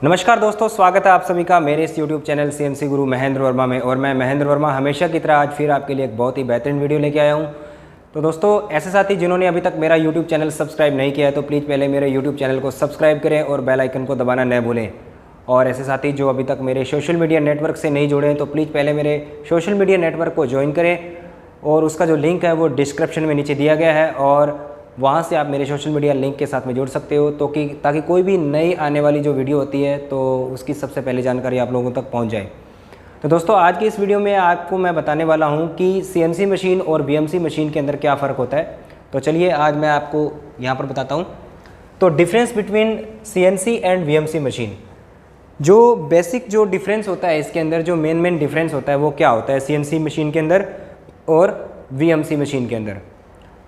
नमस्कार दोस्तों, स्वागत है आप सभी का मेरे इस YouTube चैनल CNC गुरु महेंद्र वर्मा में। और मैं महेंद्र वर्मा हमेशा की तरह आज फिर आपके लिए एक बहुत ही बेहतरीन वीडियो लेके आया हूँ। तो दोस्तों, ऐसे साथी जिन्होंने अभी तक मेरा YouTube चैनल सब्सक्राइब नहीं किया है तो प्लीज़ पहले मेरे YouTube चैनल को सब्सक्राइब करें और बेल आइकन को दबाना न भूलें। और ऐसे साथी जो अभी तक मेरे सोशल मीडिया नेटवर्क से नहीं जुड़े हैं तो प्लीज़ पहले मेरे सोशल मीडिया नेटवर्क को ज्वाइन करें और उसका जो लिंक है वो डिस्क्रिप्शन में नीचे दिया गया है और वहाँ से आप मेरे सोशल मीडिया लिंक के साथ में जुड़ सकते हो तो कि ताकि कोई भी नई आने वाली जो वीडियो होती है तो उसकी सबसे पहले जानकारी आप लोगों तक पहुँच जाए। तो दोस्तों, आज की इस वीडियो में आपको मैं बताने वाला हूँ कि CNC मशीन और VMC मशीन के अंदर क्या फ़र्क होता है। तो चलिए आज मैं आपको यहाँ पर बताता हूँ। तो difference between CNC and VMC machine, जो बेसिक जो डिफरेंस होता है इसके अंदर, जो मेन डिफरेंस होता है वो क्या होता है CNC मशीन के अंदर और VMC मशीन के अंदर।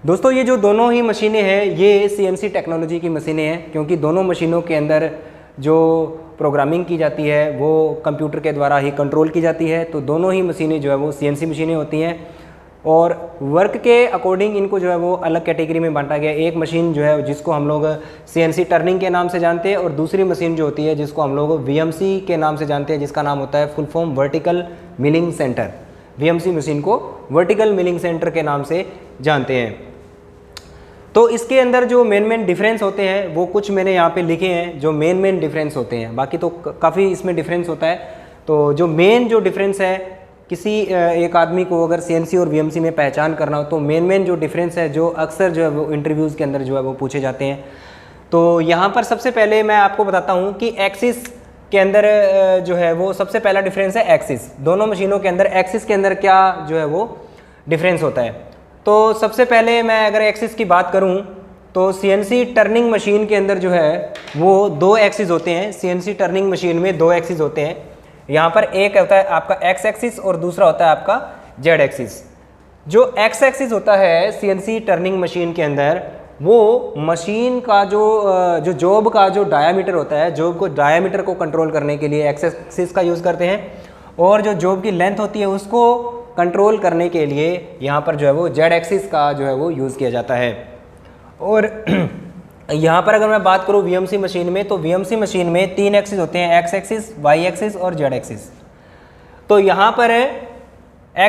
दोस्तों, ये जो दोनों ही मशीनें हैं ये CNC टेक्नोलॉजी की मशीनें हैं, क्योंकि दोनों मशीनों के अंदर जो प्रोग्रामिंग की जाती है वो कंप्यूटर के द्वारा ही कंट्रोल की जाती है। तो दोनों ही मशीनें जो है वो CNC मशीनें होती हैं और वर्क के अकॉर्डिंग इनको जो है वो अलग कैटेगरी में बांटा गया। एक मशीन जो है जिसको हम लोग CNC टर्निंग के नाम से जानते हैं और दूसरी मशीन जो होती है जिसको हम लोग VMC के नाम से जानते हैं, जिसका नाम होता है full form vertical milling centre. VMC machine को वर्टिकल मिलिंग सेंटर के नाम से जानते हैं। तो इसके अंदर जो मेन डिफरेंस होते हैं वो कुछ मैंने यहाँ पे लिखे हैं जो मेन डिफरेंस होते हैं। बाकी तो काफ़ी इसमें डिफरेंस होता है। तो जो मेन जो डिफरेंस है, किसी एक आदमी को अगर CNC और VMC में पहचान करना हो तो मेन जो डिफरेंस है जो अक्सर जो है वो इंटरव्यूज़ के अंदर जो है वो पूछे जाते हैं। तो यहाँ पर सबसे पहले मैं आपको बताता हूँ कि एक्सिस के अंदर जो है वो सबसे पहला डिफरेंस है एक्सिस। दोनों मशीनों के अंदर एक्सिस के अंदर क्या जो है वो डिफरेंस होता है। तो सबसे पहले मैं अगर एक्सिस की बात करूं तो CNC टर्निंग मशीन के अंदर जो है वो दो एक्सिस होते हैं। CNC टर्निंग मशीन में दो एक्सिस होते हैं। यहाँ पर एक होता है आपका X एक्सिस और दूसरा होता है आपका Z एक्सिस। जो X एक्सिस होता है CNC टर्निंग मशीन के अंदर वो मशीन का जो जॉब का जो डायामीटर होता है, जॉब को डायामीटर को कंट्रोल करने के लिए X एक्सिस का यूज़ करते हैं और जो जॉब की लेंथ होती है उसको कंट्रोल करने के लिए यहाँ पर जो है वो Z एक्सिस का जो है वो यूज़ किया जाता है। और यहाँ पर अगर मैं बात करूँ VMC मशीन में तो VMC मशीन में तीन एक्सिस होते हैं, X एक्सिस, Y एक्सिस और Z एक्सिस। तो यहाँ पर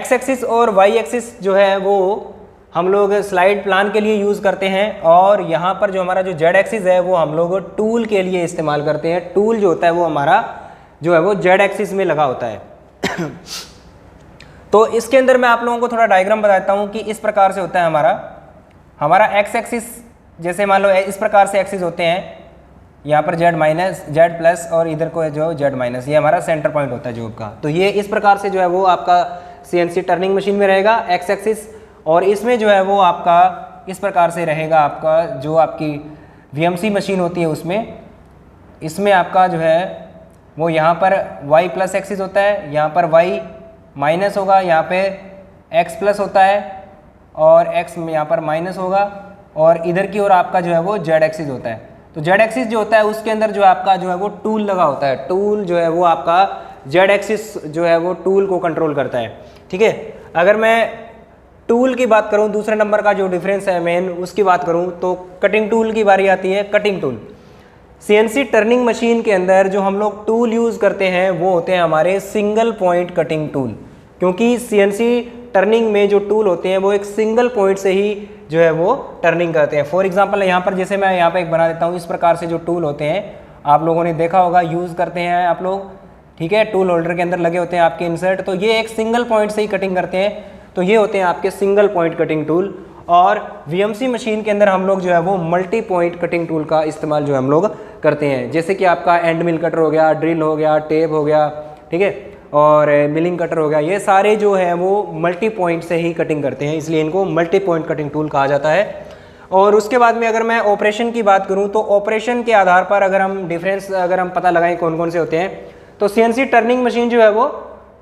X एक्सिस और Y एक्सिस जो है वो हम लोग स्लाइड प्लान के लिए यूज़ करते हैं और यहाँ पर जो हमारा जो Z एक्सिस है वो हम लोग टूल के लिए इस्तेमाल करते हैं। टूल जो होता है वो हमारा जो है वो Z एक्सिस में लगा होता है। तो इसके अंदर मैं आप लोगों को थोड़ा डायग्राम बताता हूँ कि इस प्रकार से होता है हमारा X एक्सिस। जैसे मान लो इस प्रकार से एक्सिस होते हैं, यहाँ पर Z माइनस, Z प्लस और इधर को जो Z माइनस, ये हमारा सेंटर पॉइंट होता है जॉब का। तो ये इस प्रकार से जो है वो आपका CNC टर्निंग मशीन में रहेगा X एक्सिस, और इसमें जो है वो आपका इस प्रकार से रहेगा आपका जो आपकी VMC मशीन होती है उसमें, इसमें आपका जो है वो यहाँ पर Y प्लस एक्सिस होता है, यहाँ पर Y माइनस होगा, यहाँ पे X प्लस होता है और X यहाँ पर माइनस होगा और इधर की ओर आपका जो है वो Z एक्सिस होता है। तो Z एक्सिस जो होता है उसके अंदर जो आपका जो है वो टूल लगा होता है। टूल जो है वो आपका Z एक्सिस जो है वो टूल को कंट्रोल करता है। ठीक है, अगर मैं टूल की बात करूँ, दूसरे नंबर का जो डिफरेंस है मेन उसकी बात करूँ तो कटिंग टूल की बारी आती है। Cutting tool CNC turning machine के अंदर जो हम लोग टूल यूज़ करते हैं वो होते हैं हमारे सिंगल पॉइंट कटिंग टूल, क्योंकि CNC टर्निंग में जो टूल होते हैं वो एक सिंगल पॉइंट से ही जो है वो टर्निंग करते हैं। फॉर एग्जांपल यहाँ पर जैसे मैं यहाँ पर एक बना देता हूँ, इस प्रकार से जो टूल होते हैं आप लोगों ने देखा होगा, यूज़ करते हैं आप लोग। ठीक है, टूल होल्डर के अंदर लगे होते हैं आपके इंसर्ट, तो ये एक सिंगल पॉइंट से ही कटिंग करते हैं। तो ये होते हैं आपके सिंगल पॉइंट कटिंग टूल। और VMC मशीन के अंदर हम लोग जो है वो मल्टी पॉइंट कटिंग टूल का इस्तेमाल जो है हम लोग करते हैं, जैसे कि आपका एंड मिल कटर हो गया, ड्रिल हो गया, टेप हो गया, ठीक है, और मिलिंग कटर हो गया। ये सारे जो है वो मल्टी पॉइंट से ही कटिंग करते हैं, इसलिए इनको मल्टी पॉइंट कटिंग टूल कहा जाता है। और उसके बाद में अगर मैं ऑपरेशन की बात करूँ तो ऑपरेशन के आधार पर अगर हम डिफरेंस अगर हम पता लगाएं कौन कौन से होते हैं, तो CNC टर्निंग मशीन जो है वो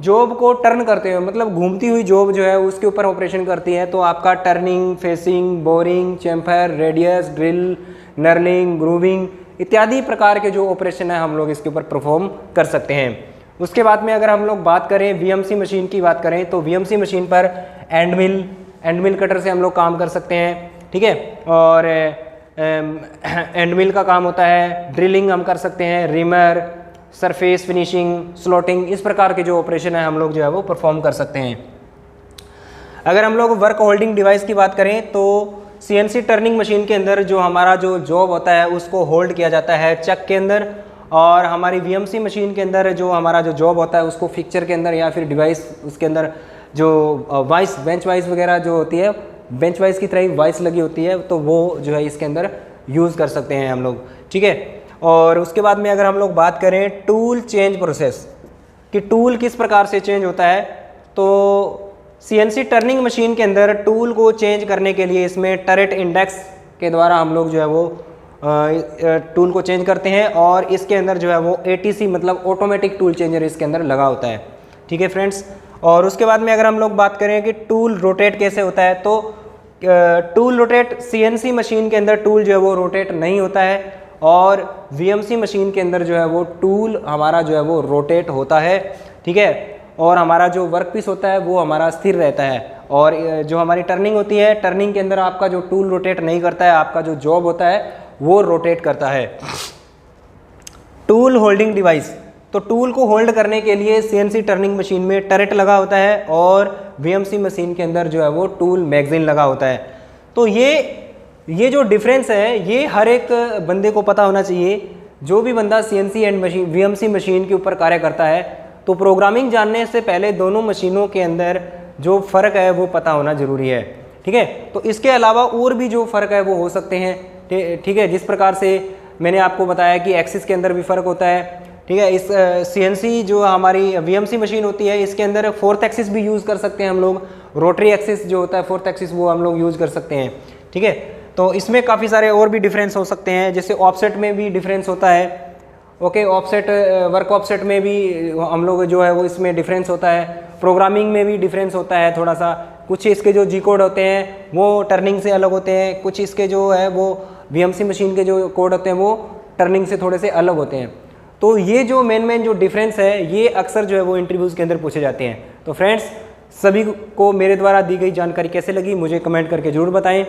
जॉब को टर्न करते हैं, मतलब घूमती हुई जॉब जो है उसके ऊपर ऑपरेशन करती है। तो आपका turning, facing, boring, chamfer, radius, drill, knurling, grooving इत्यादि प्रकार के जो ऑपरेशन है हम लोग इसके ऊपर परफॉर्म कर सकते हैं। उसके बाद में अगर हम लोग बात करें VMC मशीन की बात करें तो VMC मशीन पर एंड मिल कटर से हम लोग काम कर सकते हैं। ठीक है, और एंड मिल का काम होता है, ड्रिलिंग हम कर सकते हैं, रिमर सरफेस फिनिशिंग, स्लॉटिंग, इस प्रकार के जो ऑपरेशन है हम लोग जो है वो परफॉर्म कर सकते हैं। अगर हम लोग वर्क होल्डिंग डिवाइस की बात करें तो CNC टर्निंग मशीन के अंदर जो हमारा जो जॉब होता है उसको होल्ड किया जाता है चक के अंदर, और हमारी VMC मशीन के अंदर जो हमारा जो जॉब होता है उसको फिक्चर के अंदर या फिर डिवाइस उसके अंदर जो वाइस बेंच वाइस वगैरह जो होती है, बेंच वाइस की तरह ही वाइस लगी होती है, तो वो जो है इसके अंदर यूज़ कर सकते हैं हम लोग, ठीक है। और उसके बाद में अगर हम लोग बात करें टूल चेंज प्रोसेस कि टूल किस प्रकार से चेंज होता है, तो CNC टर्निंग मशीन के अंदर टूल को चेंज करने के लिए इसमें टरेट इंडेक्स के द्वारा हम लोग जो है वो टूल को चेंज करते हैं, और इसके अंदर जो है वो ATC मतलब ऑटोमेटिक टूल चेंजर इसके अंदर लगा होता है, ठीक है फ्रेंड्स। और उसके बाद में अगर हम लोग बात करें कि टूल रोटेट कैसे होता है, तो टूल रोटेट CNC मशीन के अंदर टूल जो है वो रोटेट नहीं होता है, और VMC मशीन के अंदर जो है वो टूल हमारा जो है वो रोटेट होता है, ठीक है। और हमारा जो वर्क पीस होता है वो हमारा स्थिर रहता है, और जो हमारी टर्निंग होती है, टर्निंग के अंदर आपका जो टूल रोटेट नहीं करता है, आपका जो जॉब होता है वो रोटेट करता है। टूल होल्डिंग डिवाइस, तो टूल को होल्ड करने के लिए CNC टर्निंग मशीन में टरेट लगा होता है, और VMC मशीन के अंदर जो है वो टूल मैगजीन लगा होता है। तो ये जो डिफरेंस है ये हर एक बंदे को पता होना चाहिए। जो भी बंदा CNC एंड VMC मशीन के ऊपर कार्य करता है, तो प्रोग्रामिंग जानने से पहले दोनों मशीनों के अंदर जो फ़र्क है वो पता होना ज़रूरी है, ठीक है। तो इसके अलावा और भी जो फ़र्क है वो हो सकते हैं, ठीक है। जिस प्रकार से मैंने आपको बताया कि एक्सिस के अंदर भी फ़र्क होता है, ठीक है। इस CNC जो हमारी VMC मशीन होती है इसके अंदर 4th एक्सिस भी यूज़ कर सकते हैं हम लोग, रोटरी एक्सिस जो होता है 4th एक्सिस वो हम लोग यूज़ कर सकते हैं, ठीक है। तो इसमें काफ़ी सारे और भी डिफरेंस हो सकते हैं, जैसे ऑफसेट में भी डिफरेंस होता है, ओके। ऑफसेट वर्क ऑफसेट में भी हम लोग जो है वो इसमें डिफरेंस होता है, प्रोग्रामिंग में भी डिफरेंस होता है थोड़ा सा। कुछ इसके जो जी कोड होते हैं वो टर्निंग से अलग होते हैं, कुछ इसके जो है वो VMC मशीन के जो कोड होते हैं वो टर्निंग से थोड़े से अलग होते हैं। तो ये जो मेन जो डिफरेंस है ये अक्सर जो है वो इंटरव्यूज़ के अंदर पूछे जाते हैं। तो फ्रेंड्स, सभी को मेरे द्वारा दी गई जानकारी कैसे लगी मुझे कमेंट करके ज़रूर बताएं।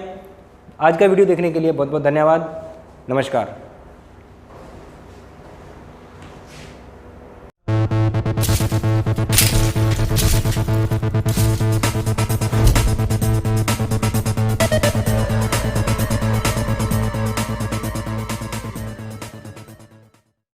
आज का वीडियो देखने के लिए बहुत बहुत धन्यवाद। नमस्कार।